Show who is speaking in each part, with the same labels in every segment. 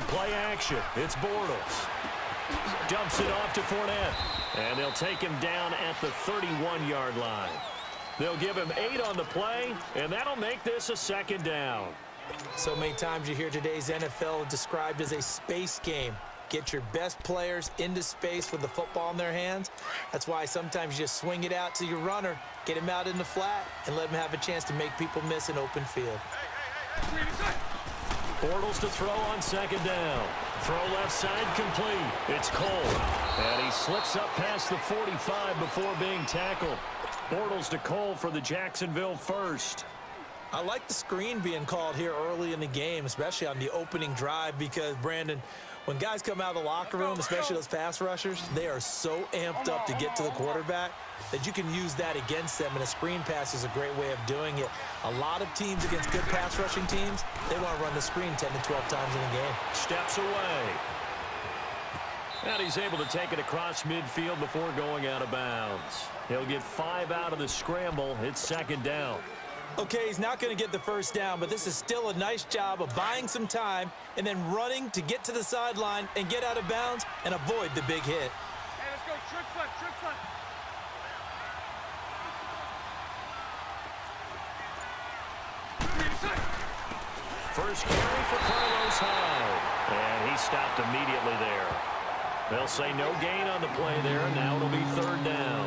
Speaker 1: Play action. It's Bortles. Dumps it off to Fournette. And they'll take him down at the 31-yard line. They'll give him 8 on the play, and that'll make this a second down.
Speaker 2: So many times you hear today's NFL described as a space game. Get your best players into space with the football in their hands. That's why sometimes you just swing it out to your runner, get him out in the flat, and let him have a chance to make people miss an open field.
Speaker 1: Bortles to throw on second down. Throw left side complete. It's Cole. And he slips up past the 45 before being tackled. Bortles to Cole for the Jacksonville first.
Speaker 2: I like the screen being called here early in the game, especially on the opening drive, because, Brandon, when guys come out of the locker room, especially those pass rushers, they are so amped up to get to the quarterback that you can use that against them, and a screen pass is a great way of doing it. A lot of teams against good pass rushing teams, they want to run the screen 10 to 12 times in a game.
Speaker 1: Steps away. And he's able to take it across midfield before going out of bounds. He'll get 5 out of the scramble. It's second down.
Speaker 2: Okay, he's not going to get the first down, but this is still a nice job of buying some time and then running to get to the sideline and get out of bounds and avoid the big hit.
Speaker 3: Hey, let's go. Trick foot, trick foot.
Speaker 1: First carry for Carlos Hyde. And he stopped immediately there. They'll say no gain on the play there, and now it'll be third down.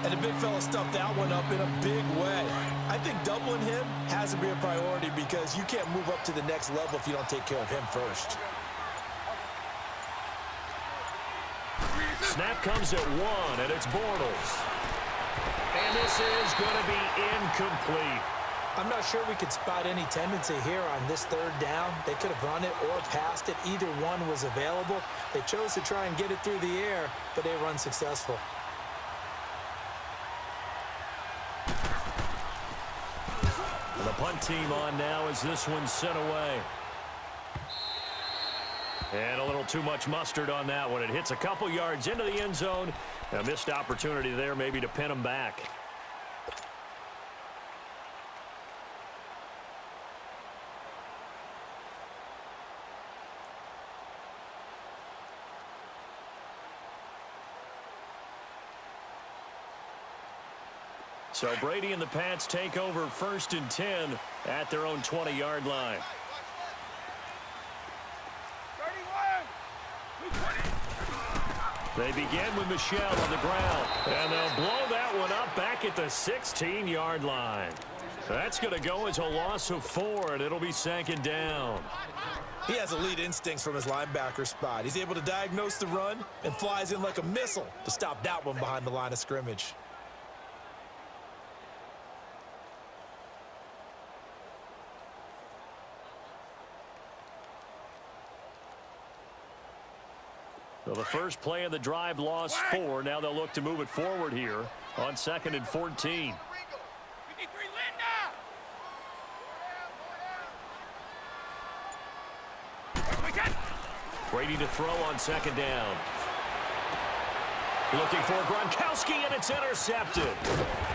Speaker 2: And the big fella stuffed that one up in a big way. I think doubling him has to be a priority because you can't move up to the next level if you don't take care of him first.
Speaker 1: Snap comes at 1, and it's Bortles. And this is going to be incomplete.
Speaker 2: I'm not sure we could spot any tendency here on this third down. They could have run it or passed it. Either one was available. They chose to try and get it through the air, but they were unsuccessful.
Speaker 1: The punt team on now as this one's sent away. And a little too much mustard on that one. It hits a couple yards into the end zone. A missed opportunity there maybe to pin them back. So Brady and the Pats take over 1st and 10 at their own 20-yard line.
Speaker 3: 31.
Speaker 1: They begin with Michel on the ground, and they'll blow that one up back at the 16-yard line. That's going to go as a loss of 4, and it'll be second down.
Speaker 2: He has elite instincts from his linebacker spot. He's able to diagnose the run and flies in like a missile to stop that one behind the line of scrimmage.
Speaker 1: So the first play of the drive lost 4. Now they'll look to move it forward here on 2nd and 14.
Speaker 3: 53, Linda!
Speaker 1: Brady to throw on second down. Looking for Gronkowski, and it's intercepted.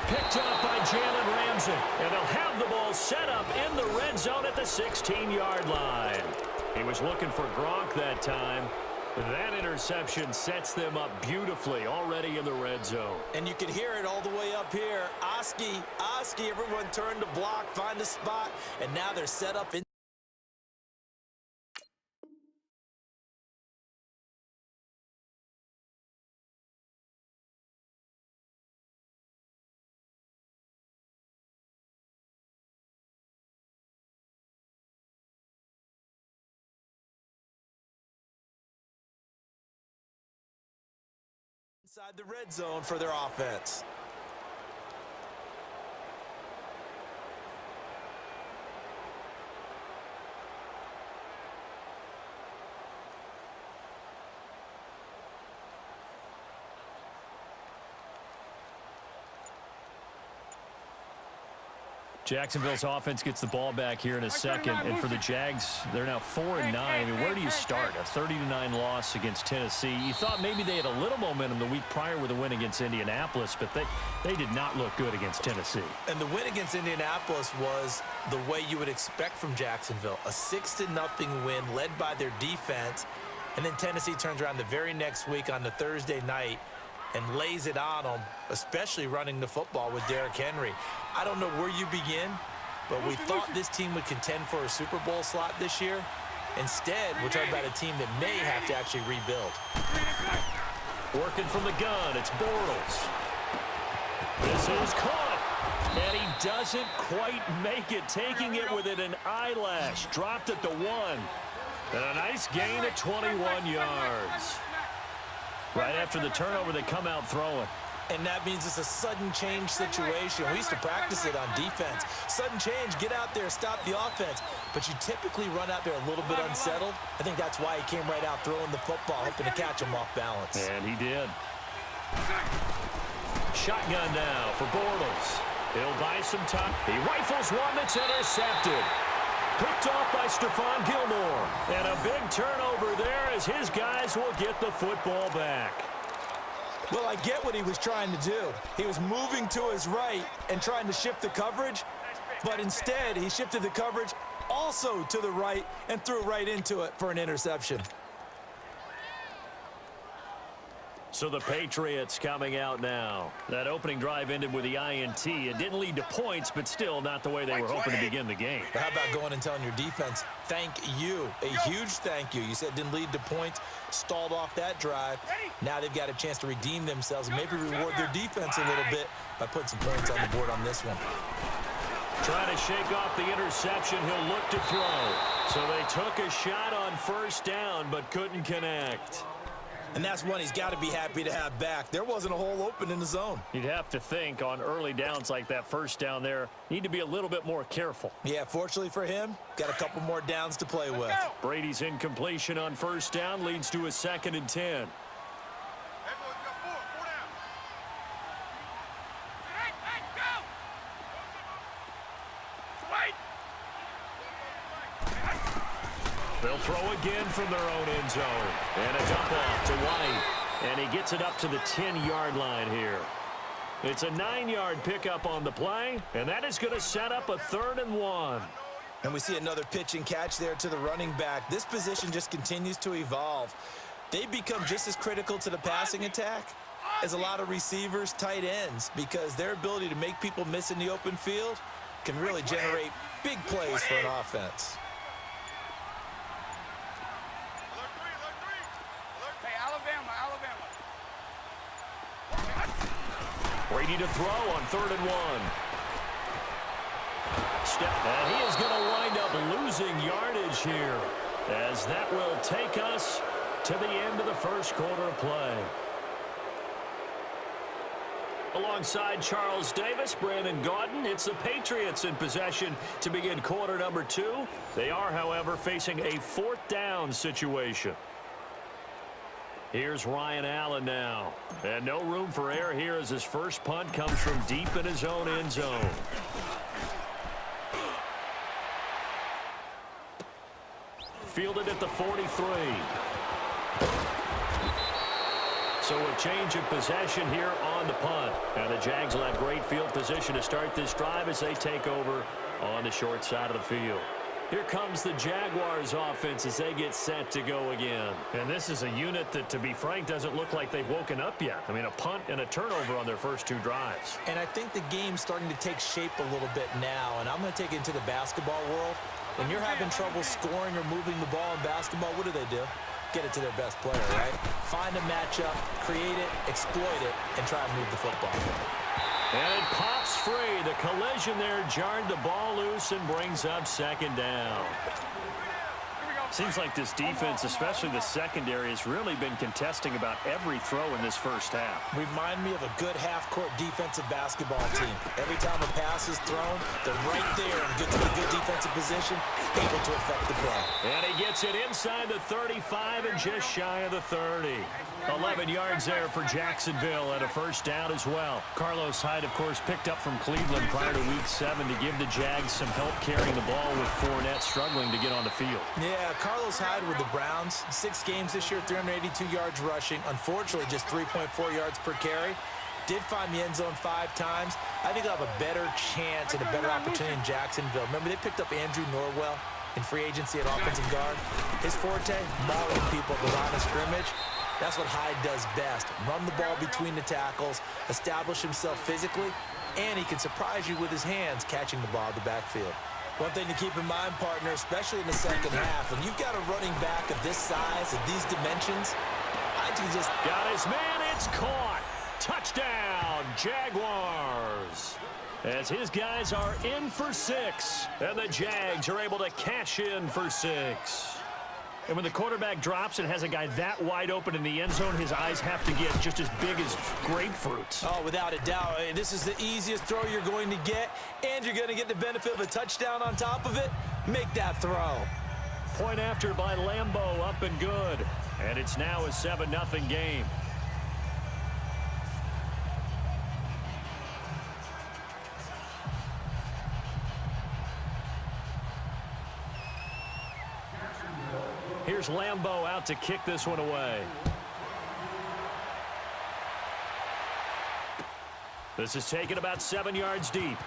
Speaker 1: Picked up by Jalen Ramsey. And they'll have the ball set up in the red zone at the 16-yard line. He was looking for Gronk that time. That interception sets them up beautifully already in the red zone.
Speaker 2: And you can hear it all the way up here. Oski, everyone turned to block, find a spot, and now they're set up in. Inside the red zone for their offense.
Speaker 1: Jacksonville's offense gets the ball back here in a second, and for the Jags, they're now 4-9. I mean, where do you start? A 30-9 loss against Tennessee. You thought maybe they had a little momentum the week prior with a win against Indianapolis, but they did not look good against Tennessee.
Speaker 2: And the win against Indianapolis was the way you would expect from Jacksonville. A 6-0 win led by their defense, and then Tennessee turns around the very next week on the Thursday night and lays it on them, especially running the football with Derrick Henry. I don't know where you begin, but we thought this team would contend for a Super Bowl slot this year. Instead, we're talking about a team that may have to actually rebuild.
Speaker 1: Working from the gun, it's Bortles. This is caught, and he doesn't quite make it, taking it within an eyelash. Dropped at the 1, and a nice gain at 21 yards. Right after the turnover, they come out throwing.
Speaker 2: And that means it's a sudden change situation. We used to practice it on defense. Sudden change, get out there, stop the offense. But you typically run out there a little bit unsettled. I think that's why he came right out throwing the football, hoping to catch him off balance.
Speaker 1: And he did. Shotgun now for Bortles. He'll buy some time. He rifles one that's intercepted. Picked off by Stephon Gilmore. And a big turnover there as his guys will get the football back.
Speaker 2: Well, I get what he was trying to do. He was moving to his right and trying to shift the coverage, but instead he shifted the coverage also to the right and threw right into it for an interception.
Speaker 1: So the Patriots coming out now. That opening drive ended with the INT. It didn't lead to points, but still not the way they were hoping to begin the game.
Speaker 2: How about going and telling your defense, thank you, a huge thank you. You said it didn't lead to points, stalled off that drive. Now they've got a chance to redeem themselves and maybe reward their defense a little bit by putting some points on the board on this one.
Speaker 1: Trying to shake off the interception, he'll look to throw. So they took a shot on first down, but couldn't connect.
Speaker 2: And that's one he's got to be happy to have back. There wasn't a hole open in the zone.
Speaker 1: You'd have to think on early downs like that first down there, need to be a little bit more careful.
Speaker 2: Yeah, fortunately for him, got a couple more downs to play with.
Speaker 1: Brady's incompletion on first down leads to a 2nd and 10. They'll throw again from their own end zone. And a dump off to White. And he gets it up to the 10-yard line here. It's a 9-yard pickup on the play, and that is going to set up a 3rd and 1.
Speaker 2: And we see another pitch and catch there to the running back. This position just continues to evolve. They become just as critical to the passing attack as a lot of receivers, tight ends, because their ability to make people miss in the open field can really generate big plays for an offense.
Speaker 1: Brady to throw on 3rd and 1. And he is going to wind up losing yardage here, as that will take us to the end of the first quarter of play. Alongside Charles Davis, Brandon Gaudin, it's the Patriots in possession to begin quarter number 2. They are, however, facing a 4th down situation. Here's Ryan Allen now. And no room for error here as his first punt comes from deep in his own end zone. Fielded at the 43. So a change of possession here on the punt. And the Jags will have great field position to start this drive as they take over on the short side of the field. Here comes the Jaguars offense as they get set to go again. And this is a unit that, to be frank, doesn't look like they've woken up yet. I mean, a punt and a turnover on their first 2 drives.
Speaker 2: And I think the game's starting to take shape a little bit now, and I'm going to take it into the basketball world. When you're having trouble scoring or moving the ball in basketball, what do? Get it to their best player, right? Find a matchup, create it, exploit it, and try to move the football.
Speaker 1: And it pops free. The collision there jarred the ball loose and brings up 2nd down. Seems like this defense, especially the secondary, has really been contesting about every throw in this first half.
Speaker 2: Remind me of a good half-court defensive basketball team. Every time a pass is thrown, they're right there and get to the good defensive position, able to affect the play.
Speaker 1: And he gets it inside the 35 and just shy of the 30. 11 yards there for Jacksonville and a first down as well. Carlos Hyde, of course, picked up from Cleveland prior to Week 7 to give the Jags some help carrying the ball with Fournette struggling to get on the field.
Speaker 2: Yeah, Carlos Hyde with the Browns. 6 games this year, 382 yards rushing. Unfortunately, just 3.4 yards per carry. Did find the end zone 5 times. I think they'll have a better chance and a better opportunity in Jacksonville. Remember, they picked up Andrew Norwell in free agency at offensive guard. His forte, mauling people at the line of scrimmage. That's what Hyde does best. Run the ball between the tackles, establish himself physically, and he can surprise you with his hands catching the ball in the backfield. One thing to keep in mind, partner, especially in the second half, when you've got a running back of this size, of these dimensions, I can just...
Speaker 1: Got his man, it's caught. Touchdown, Jaguars. As his guys are in for 6, and the Jags are able to cash in for 6. And when the quarterback drops and has a guy that wide open in the end zone, his eyes have to get just as big as grapefruits.
Speaker 2: Oh, without a doubt. This is the easiest throw you're going to get, and you're going to get the benefit of a touchdown on top of it. Make that throw.
Speaker 1: Point after by Lambeau, up and good. And it's now a 7-0 game. Here's Lambeau out to kick this one away. This is taken about 7 yards deep.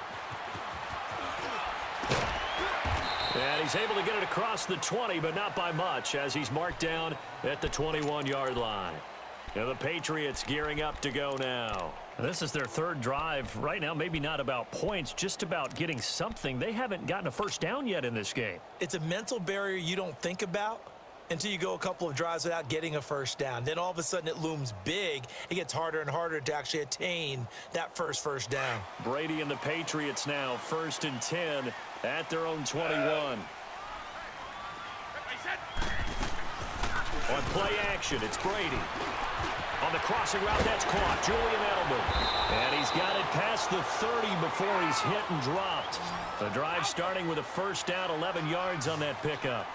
Speaker 1: And he's able to get it across the 20, but not by much, as he's marked down at the 21-yard line. And the Patriots gearing up to go now. This is their 3rd drive. Right now, maybe not about points, just about getting something. They haven't gotten a first down yet in this game.
Speaker 2: It's a mental barrier you don't think about until you go a couple of drives without getting a first down. Then all of a sudden it looms big. It gets harder and harder to actually attain that first down.
Speaker 1: Brady and the Patriots now 1st and 10 at their own 21. On play action, it's Brady. On the crossing route, that's caught. Julian Edelman. And he's got it past the 30 before he's hit and dropped. The drive starting with a first down, 11 yards on that pickup.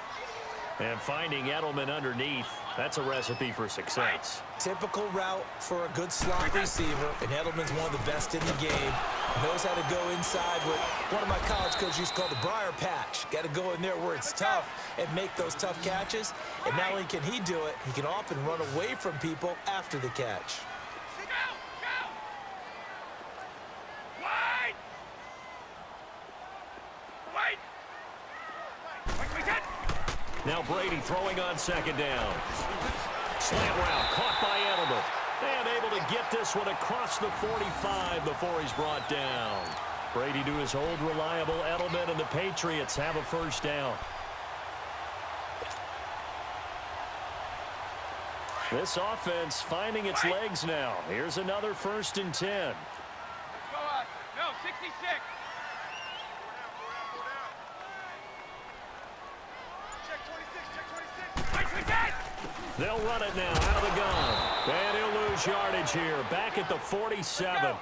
Speaker 1: And finding Edelman underneath, that's a recipe for success.
Speaker 2: Typical route for a good slot receiver, and Edelman's one of the best in the game. Knows how to go inside what one of my college coaches used to call the briar patch. Got to go in there where it's tough and make those tough catches. And not only can he do it, he can often run away from people after the catch.
Speaker 1: Now Brady throwing on 2nd down. Slant route caught by Edelman. And able to get this one across the 45 before he's brought down. Brady to his old reliable Edelman, and the Patriots have a first down. This offense finding its legs now. Here's another 1st and 10.
Speaker 3: No, 66.
Speaker 1: They'll run it now out of the gun. And he'll lose yardage here. Back at the 47.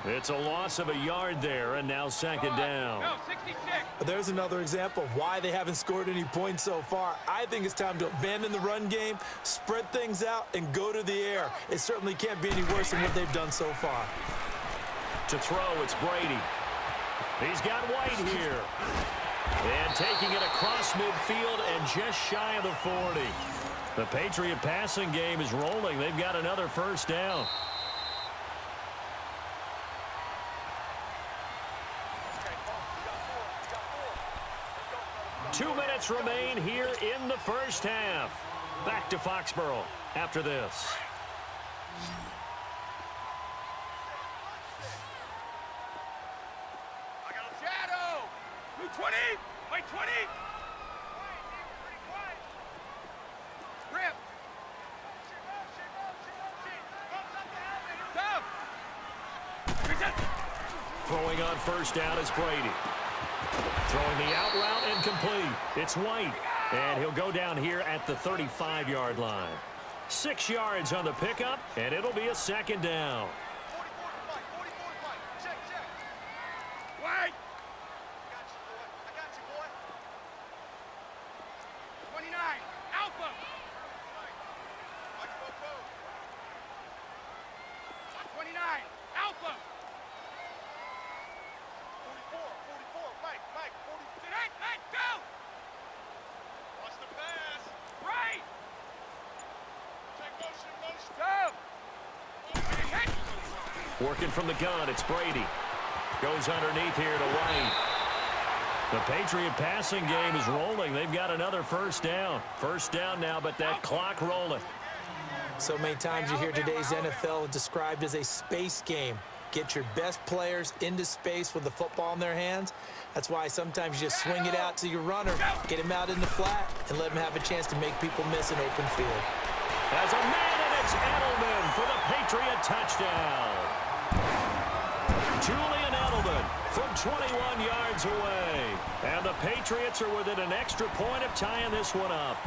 Speaker 1: It's a loss of a yard there, and now 2nd down.
Speaker 3: No, 66.
Speaker 2: There's another example of why they haven't scored any points so far. I think it's time to abandon the run game, spread things out, and go to the air. It certainly can't be any worse than what they've done so far.
Speaker 1: To throw, it's Brady. He's got White here. And taking it across midfield and just shy of the 40. The Patriot passing game is rolling. They've got another first down. Two minutes remain here in the first half. Back to Foxborough after this.
Speaker 3: Shadow. 20. Wait, 20. Grip.
Speaker 1: Throwing on first down is Brady. Throwing the out route incomplete. It's White. And he'll go down here at the 35-yard line. 6 yards on the pickup, and it'll be a 2nd down.
Speaker 3: White. I got you, boy. 29. Alpha.
Speaker 1: Working from the gun, it's Brady. Goes underneath here to White. The Patriot passing game is rolling. They've got another first down. First down now, but that clock rolling.
Speaker 2: So many times you hear today's NFL described as a space game. Get your best players into space with the football in their hands. That's why sometimes you just swing it out to your runner, get him out in the flat, and let him have a chance to make people miss an open field.
Speaker 1: As a man, and it's Edelman for the Patriot touchdown. Julian Edelman from 21 yards away. And the Patriots are within an extra point of tying this one up.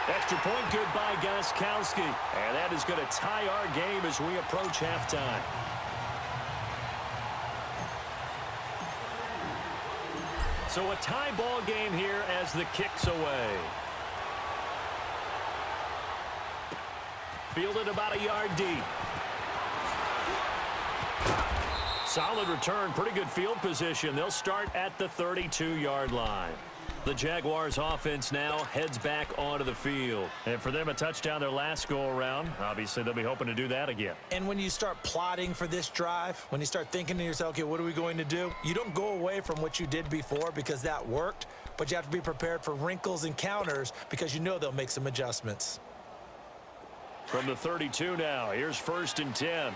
Speaker 1: Extra point good by Gostkowski. And that is going to tie our game as we approach halftime. So a tie ball game here as the kick's away. Fielded about a yard deep. Solid return, pretty good field position. They'll start at the 32-yard line. The Jaguars offense now heads back onto the field. And for them, a touchdown their last go-around. Obviously, they'll be hoping to do that again.
Speaker 2: And when you start plotting for this drive, when you start thinking to yourself, okay, what are we going to do? You don't go away from what you did before because that worked, but you have to be prepared for wrinkles and counters because you know they'll make some adjustments.
Speaker 1: From the 32 now, here's 1st and 10.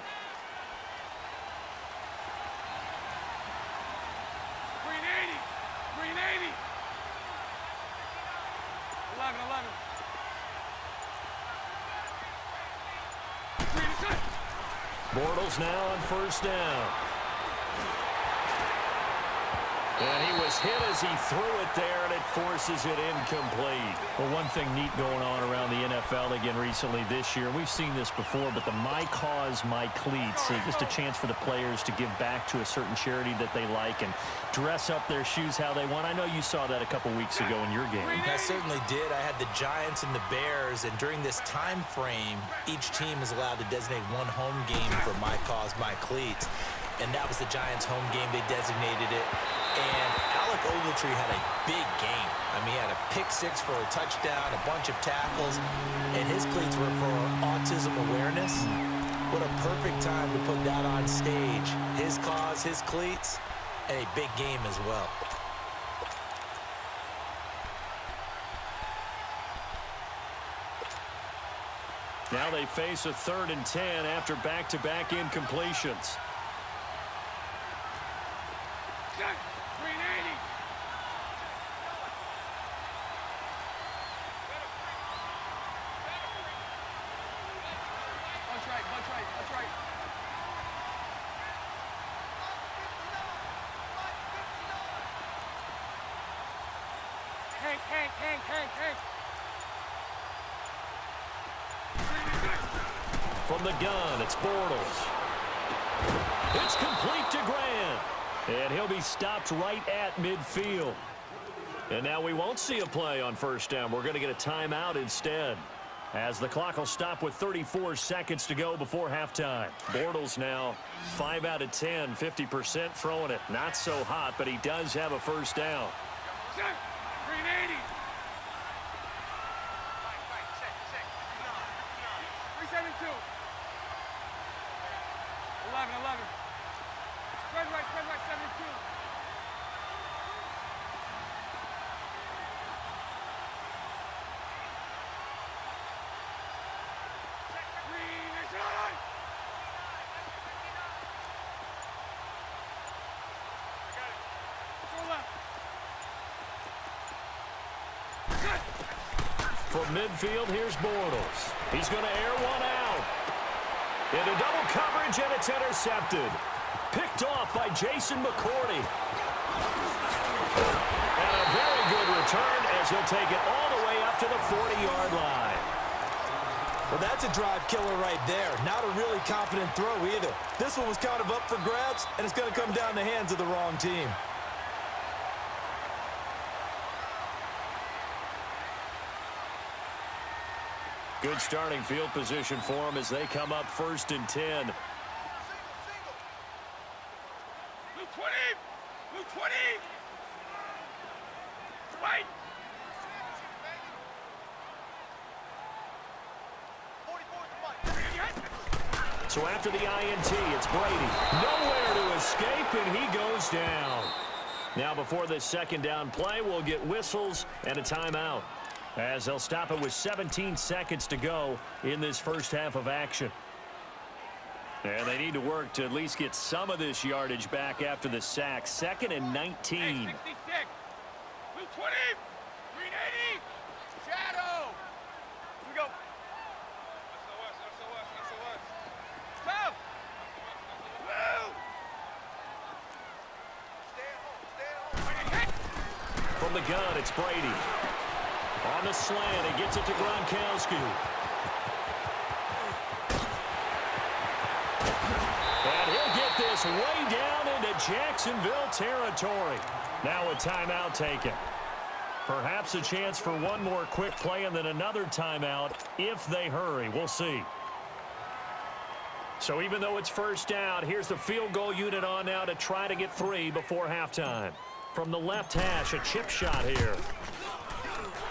Speaker 1: Bortles now on 1st down. And he was hit as he threw it there, and it forces it incomplete.
Speaker 4: Well, one thing neat going on around the NFL again recently this year, and we've seen this before, but the My Cause, My Cleats, just a chance for the players to give back to a certain charity that they like and dress up their shoes how they want. I know you saw that a couple weeks ago in your game.
Speaker 2: I certainly did. I had the Giants and the Bears, and during this time frame, each team is allowed to designate one home game for My Cause, My Cleats. And that was the Giants' home game. They designated it. And Alec Ogletree had a big game. I mean, he had a pick-6 for a touchdown, a bunch of tackles, and his cleats were for autism awareness. What a perfect time to put that on stage. His cause, his cleats, and a big game as well.
Speaker 1: Now they face a 3rd and 10 after back-to-back incompletions. From the gun, it's Bortles. It's complete to Grant. And he'll be stopped right at midfield. And now we won't see a play on 1st down. We're going to get a timeout instead, as the clock will stop with 34 seconds to go before halftime. Bortles now 5 out of 10, 50% throwing it. Not so hot, but he does have a 1st down.
Speaker 3: 380. 372. 11. Spread right, 72.
Speaker 1: From midfield, here's Bortles. He's going to air one out. Into double coverage, and it's intercepted. Picked off by Jason McCourty. And a very good return as he'll take it all the way up to the 40-yard line.
Speaker 2: Well, that's a drive killer right there. Not a really confident throw either. This one was kind of up for grabs, and it's going to come down the hands of the wrong team.
Speaker 1: Good starting field position for them as they come up 1st and 10.
Speaker 3: Blue 20! Blue 20! Right!
Speaker 1: So after the INT, it's Brady. Nowhere to escape, and he goes down. Now before this second down play, we'll get whistles and a timeout, as they'll stop it with 17 seconds to go in this first half of action. And they need to work to at least get some of this yardage back after the sack. 2nd and 19.
Speaker 3: Hey, 66. Blue 20. Green 80. Shadow. Here we go. SOS. Stop. Blue. Stay at home.
Speaker 1: From the gun, it's Brady. On the slant, he gets it to Gronkowski. And he'll get this way down into Jacksonville territory. Now a timeout taken. Perhaps a chance for one more quick play and then another timeout if they hurry. We'll see. So even though it's first down, here's the field goal unit on now to try to get 3 before halftime. From the left hash, a chip shot here.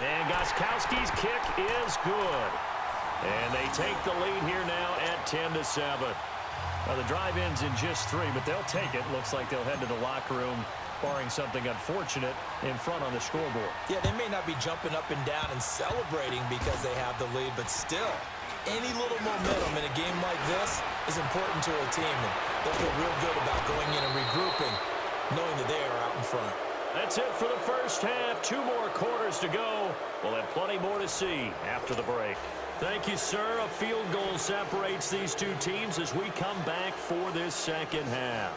Speaker 1: And Gostkowski's kick is good. And they take the lead here now at 10-7. Well, the drive ends in just 3, but they'll take it. Looks like they'll head to the locker room, barring something unfortunate, in front on the scoreboard.
Speaker 2: Yeah, they may not be jumping up and down and celebrating because they have the lead, but still, any little momentum in a game like this is important to a team, and they'll feel real good about going in and regrouping, knowing that they are out in front.
Speaker 1: That's it for the first half. 2 more quarters to go. We'll have plenty more to see after the break. Thank you, sir. A field goal separates these two teams as we come back for this second half.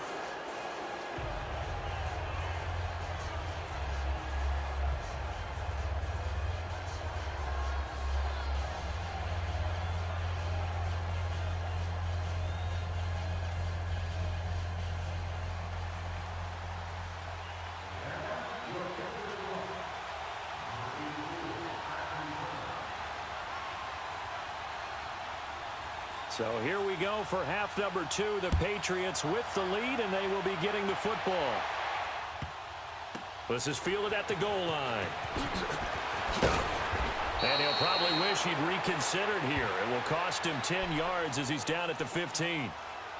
Speaker 1: So here we go for half number 2. The Patriots with the lead, and they will be getting the football. This is fielded at the goal line. And he'll probably wish he'd reconsidered here. It will cost him 10 yards as he's down at the 15.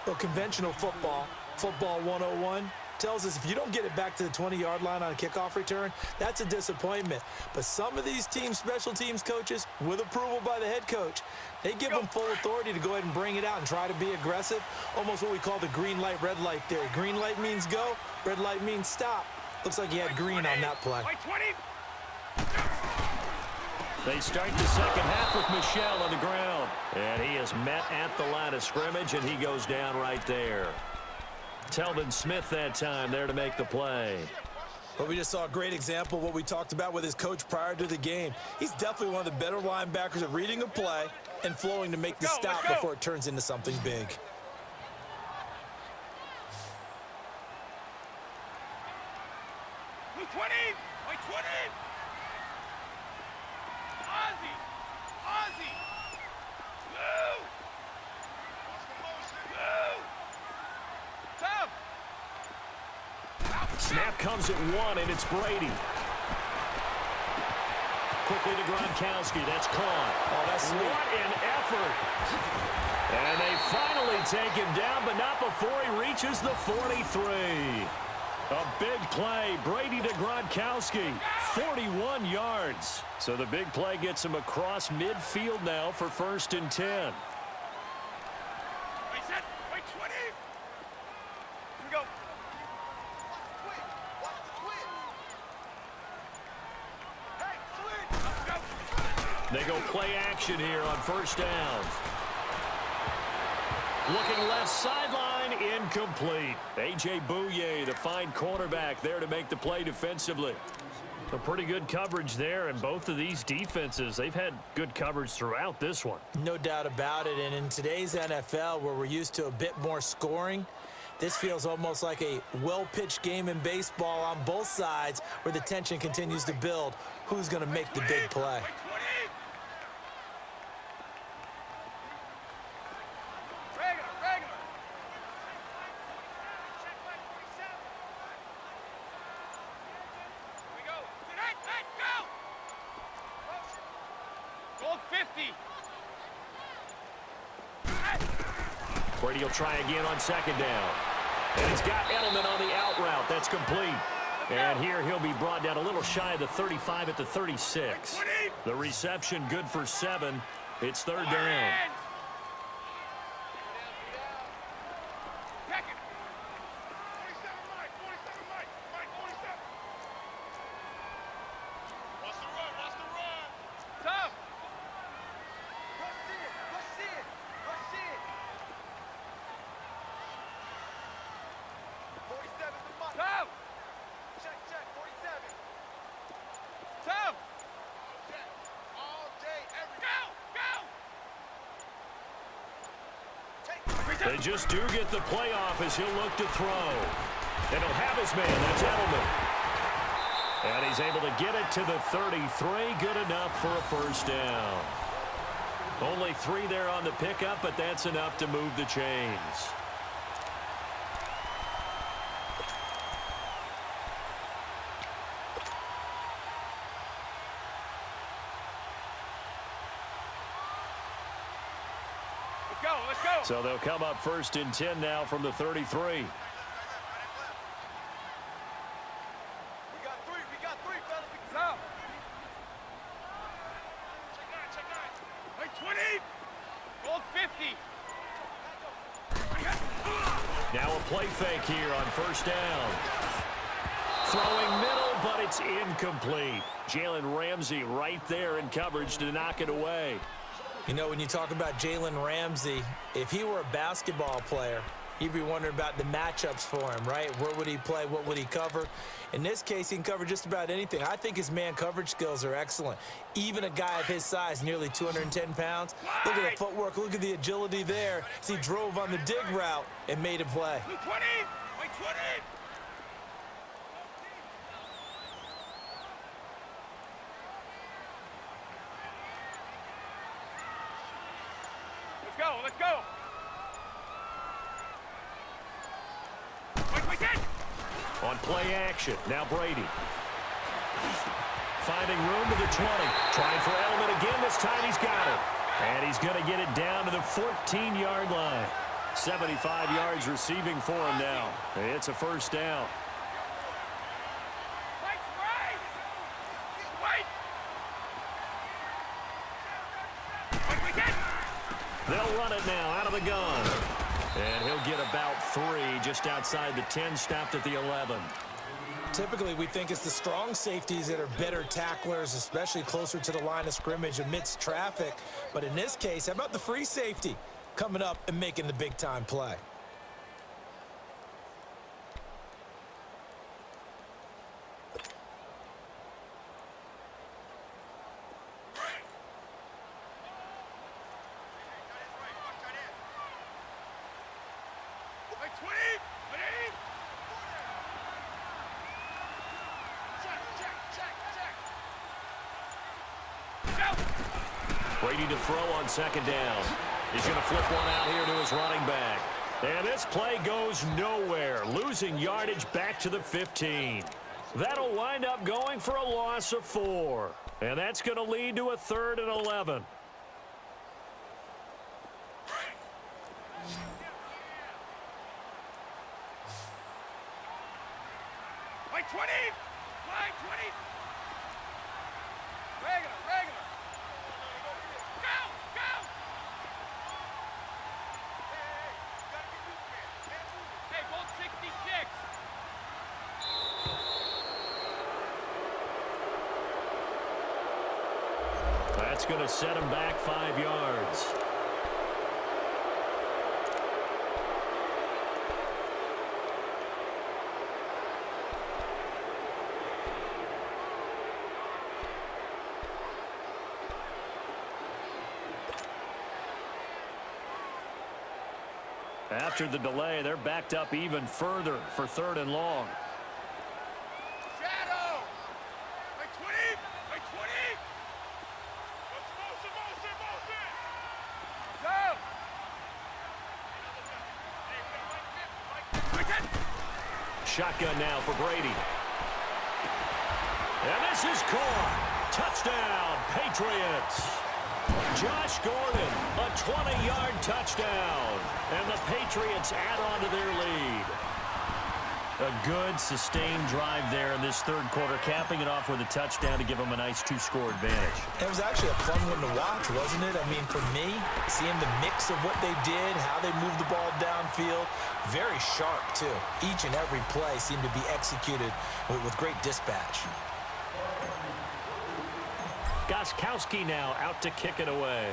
Speaker 2: Well, conventional football 101, tells us if you don't get it back to the 20-yard line on a kickoff return, that's a disappointment. But some of these teams, special teams coaches, with approval by the head coach, they give them full authority to go ahead and bring it out and try to be aggressive, almost what we call the green light, red light theory. Green light means go, red light means stop. Looks like he had green on that play.
Speaker 1: They start the second half with Michel on the ground. And he is met at the line of scrimmage, and he goes down right there. Telvin Smith that time there to make the play.
Speaker 2: Well, we just saw a great example of what we talked about with his coach prior to the game. He's definitely one of the better linebackers at reading a play and flowing to make the stop before it turns into something big.
Speaker 3: Blue 20! White 20! Ozzy! Blue!
Speaker 1: Snap comes at 1, and it's Brady. Quickly to Gronkowski. That's caught.
Speaker 2: Oh, that's sweet.
Speaker 1: What an effort. And they finally take him down, but not before he reaches the 43. A big play. Brady to Gronkowski. 41 yards. So the big play gets him across midfield now for 1st and 10.
Speaker 3: Wait, 20! Here we go.
Speaker 1: They go play action here on 1st down. Looking left sideline, incomplete. A.J. Bouye, the fine cornerback, there to make the play defensively. A pretty good coverage there, and both of these defenses, they've had good coverage throughout this one.
Speaker 2: No doubt about it, and in today's NFL, where we're used to a bit more scoring, this feels almost like a well-pitched game in baseball on both sides where the tension continues to build. Who's going to make the big play?
Speaker 1: Brady will try again on second down. And he's got Edelman on the out route. That's complete. And here he'll be brought down a little shy of the 35 at the 36. The reception good for 7. It's third down. They just do get the playoff as he'll look to throw. And he'll have his man. That's Edelman. And he's able to get it to the 33. Good enough for a first down. Only 3 there on the pickup, but that's enough to move the chains. So they'll come up first and 10 now from the 33.
Speaker 3: We got three, fellas. Go. Check 9. Wait, 20. Gold 50.
Speaker 1: Now a play fake here on first down. Throwing middle, but it's incomplete. Jalen Ramsey right there in coverage to knock it away.
Speaker 2: You know, when you talk about Jalen Ramsey, if he were a basketball player, you'd be wondering about the matchups for him, right? Where would he play? What would he cover? In this case, he can cover just about anything. I think his man coverage skills are excellent. Even a guy of his size, nearly 210 pounds, look at the footwork, look at the agility there as he drove on the dig route and made a play.
Speaker 3: 20. Wait, 20. Let's go. Wait.
Speaker 1: On play action, now Brady. Finding room to the 20. Trying for Edelman again. This time he's got it. And he's going to get it down to the 14-yard line. 75 yards receiving for him now. It's a first down. They'll run it now out of the gun. And he'll get about 3 just outside the 10, stopped at the 11.
Speaker 2: Typically, we think it's the strong safeties that are better tacklers, especially closer to the line of scrimmage amidst traffic. But in this case, how about the free safety coming up and making the big-time play?
Speaker 1: Brady to throw on second down. He's going to flip one out here to his running back. And this play goes nowhere, losing yardage back to the 15. That'll wind up going for a loss of 4. And that's going to lead to a 3rd and 11.
Speaker 3: Like 20. Line 20. Regular. Go. Hey, Bolt 66.
Speaker 1: That's going to set him back 5 yards. After the delay, they're backed up even further for 3rd and long.
Speaker 3: Shadow. Like 20. Like 20. Motion. Go.
Speaker 1: Shotgun now for Brady. And this is caught. Touchdown, Patriots. Josh Gordon, a 20-yard touchdown. And the Patriots add on to their lead.
Speaker 4: A good, sustained drive there in this third quarter, capping it off with a touchdown to give them a nice two-score advantage.
Speaker 2: It was actually a fun one to watch, wasn't it? I mean, for me, seeing the mix of what they did, how they moved the ball downfield, very sharp, too. Each and every play seemed to be executed with great dispatch.
Speaker 1: Gostkowski now out to kick it away.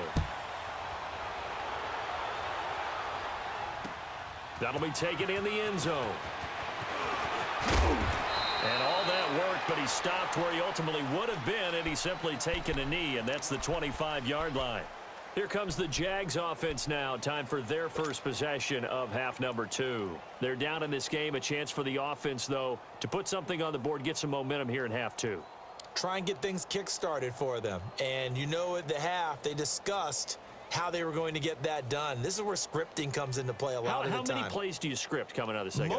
Speaker 1: That'll be taken in the end zone. And all that worked, but he stopped where he ultimately would have been, and he's simply taken a knee, and that's the 25-yard line. Here comes the Jags offense now. Time for their first possession of half number 2. They're down in this game. A chance for the offense, though, to put something on the board, get some momentum here in half 2.
Speaker 2: Try and get things kick-started for them. And you know at the half, they discussed how they were going to get that done. This is where scripting comes into play a lot of the time.
Speaker 1: How many plays do you script coming out of the second?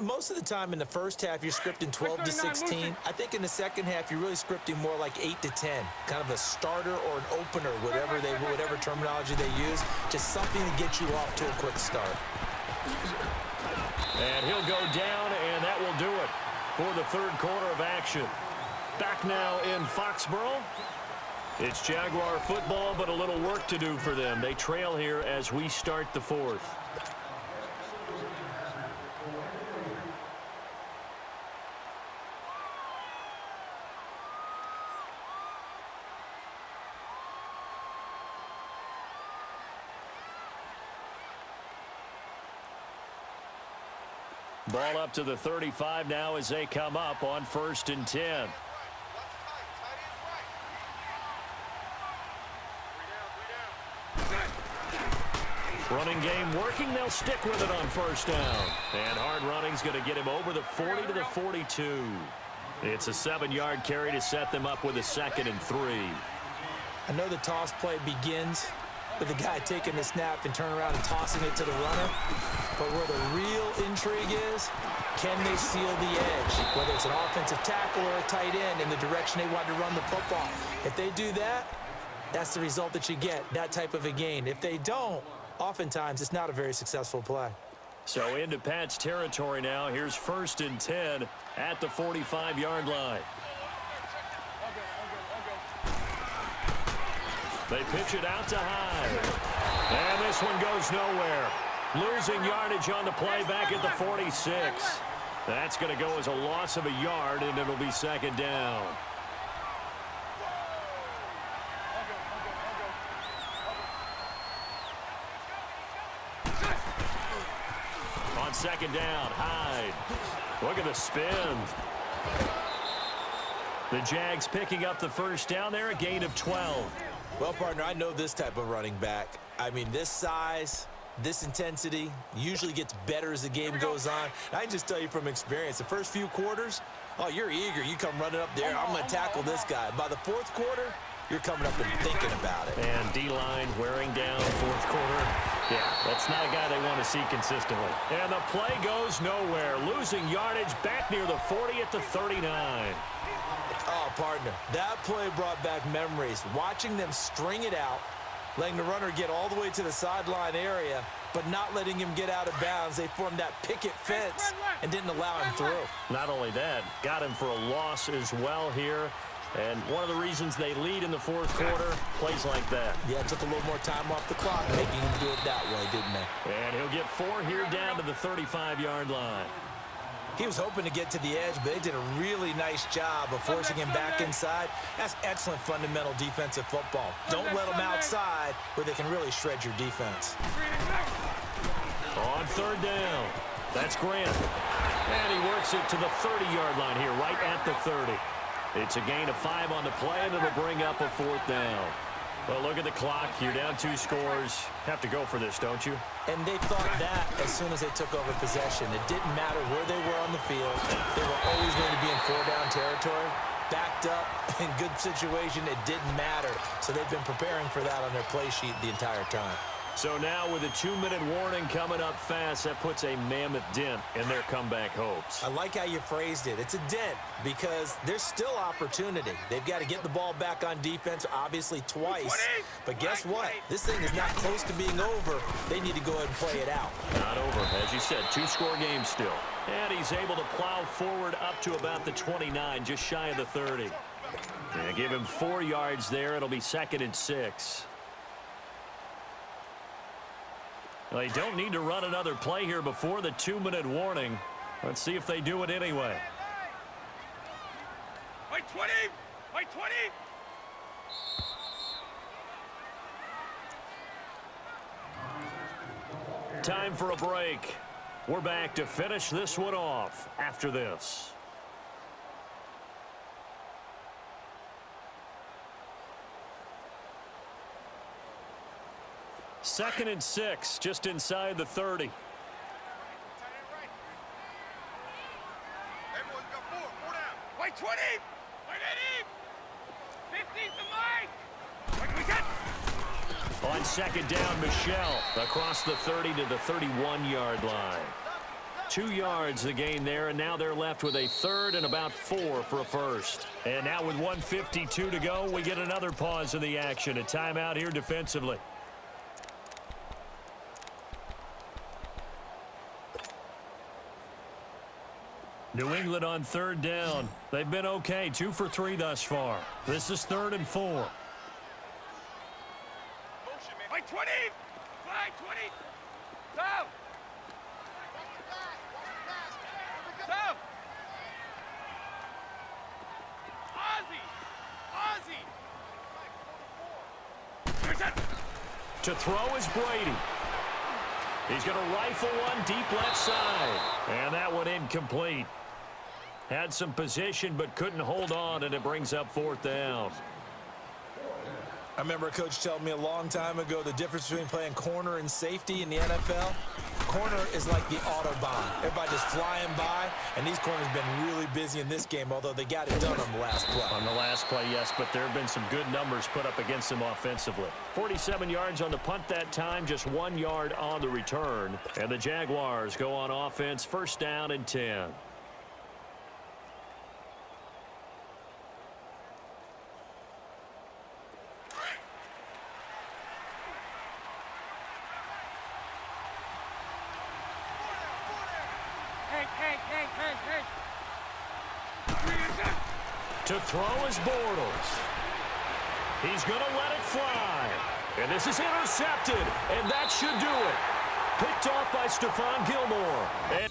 Speaker 2: Most of the time in the first half, you're scripting 12 to 16. I think in the second half, you're really scripting more like 8 to 10. Kind of a starter or an opener, whatever terminology they use. Just something to get you off to a quick start.
Speaker 1: And he'll go down, and that will do it for the third quarter of action. Back now in Foxborough. It's Jaguar football, but a little work to do for them. They trail here as we start the fourth. Ball up to the 35 now as they come up on 1st and 10. Running game working. They'll stick with it on 1st down. And hard running's going to get him over the 40 to the 42. It's a 7-yard carry to set them up with a 2nd and 3.
Speaker 2: I know the toss play begins with the guy taking the snap and turning around and tossing it to the runner. But where the real intrigue is, can they seal the edge? Whether it's an offensive tackle or a tight end in the direction they want to run the football. If they do that, that's the result that you get, that type of a gain. If they don't, oftentimes it's not a very successful play.
Speaker 1: So into Pat's territory now. Here's 1st and 10 at the 45-yard line. They pitch it out to Hyde. And this one goes nowhere. Losing yardage on the play back at the 46. That's going to go as a loss of a yard, and it'll be 2nd down. On 2nd down, Hyde. Look at the spin. The Jags picking up the 1st down there, a gain of 12.
Speaker 2: Well, partner, I know this type of running back. I mean, this size, this intensity usually gets better as the game goes on. And I can just tell you from experience, the first few quarters, oh, you're eager. You come running up there. I'm going to tackle this guy. By the 4th quarter, you're coming up and thinking about it.
Speaker 1: And D-line wearing down 4th quarter. Yeah, that's not a guy they want to see consistently. And the play goes nowhere. Losing yardage back near the 40 at the 39.
Speaker 2: Oh, partner, that play brought back memories. Watching them string it out, letting the runner get all the way to the sideline area, but not letting him get out of bounds. They formed that picket fence and didn't allow him through.
Speaker 1: Not only that, got him for a loss as well here. And one of the reasons they lead in the 4th quarter, plays like that.
Speaker 2: Yeah, it took a little more time off the clock, making him do it that way, didn't they?
Speaker 1: And he'll get 4 here down to the 35-yard line.
Speaker 2: He was hoping to get to the edge, but they did a really nice job of forcing him back inside. That's excellent fundamental defensive football. Don't let them outside where they can really shred your defense.
Speaker 1: On 3rd down, that's Grant. And he works it to the 30-yard line here, right at the 30. It's a gain of 5 on the play, and it'll bring up a 4th down. Well, look at the clock. You're down 2 scores. Have to go for this, don't you?
Speaker 2: And they thought that as soon as they took over possession. It didn't matter where they were on the field. They were always going to be in 4-down territory. Backed up, in good situation, it didn't matter. So they've been preparing for that on their play sheet the entire time.
Speaker 1: So now with a 2-minute warning coming up fast, that puts a mammoth dent in their comeback hopes.
Speaker 2: I like how you phrased it. It's a dent because there's still opportunity. They've got to get the ball back on defense, obviously twice. But guess what? This thing is not close to being over. They need to go ahead and play it out.
Speaker 1: Not over. As you said, 2-score game still. And he's able to plow forward up to about the 29, just shy of the 30. Yeah, give him 4 yards there. It'll be 2nd and 6. Well, they don't need to run another play here before the 2-minute warning. Let's see if they do it anyway.
Speaker 3: Wait 20! Wait 20!
Speaker 1: Time for a break. We're back to finish this one off after this. Second and 6, just inside the 30.
Speaker 3: Everyone's got 4 down. Wait 20! Wait 80! 50's the mic! Wait, we got...
Speaker 1: On second down, Michelle across the 30 to the 31-yard line. 2 yards the gain there, and now they're left with a 3rd and about 4 for a first. And now with 1:52 to go, we get another pause in the action. A timeout here defensively. New England on 3rd down. They've been okay, 2 for 3 thus far. This is 3rd and 4.
Speaker 3: Wait 20! Flag 20! South! South! Ozzy!
Speaker 1: To throw is Brady. He's going to rifle one deep left side. And that one incomplete. Had some position but couldn't hold on, and it brings up 4th down.
Speaker 2: I remember a coach telling me a long time ago the difference between playing corner and safety in the NFL. Corner is like the Autobahn. Everybody just flying by, and these corners have been really busy in this game, although they got it done on the last play.
Speaker 1: On the last play, yes, but there have been some good numbers put up against them offensively. 47 yards on the punt that time, just 1 yard on the return. And the Jaguars go on offense, 1st down and 10. To throw is Bortles. He's going to let it fly. And this is intercepted. And that should do it. Picked off by Stephon Gilmore. And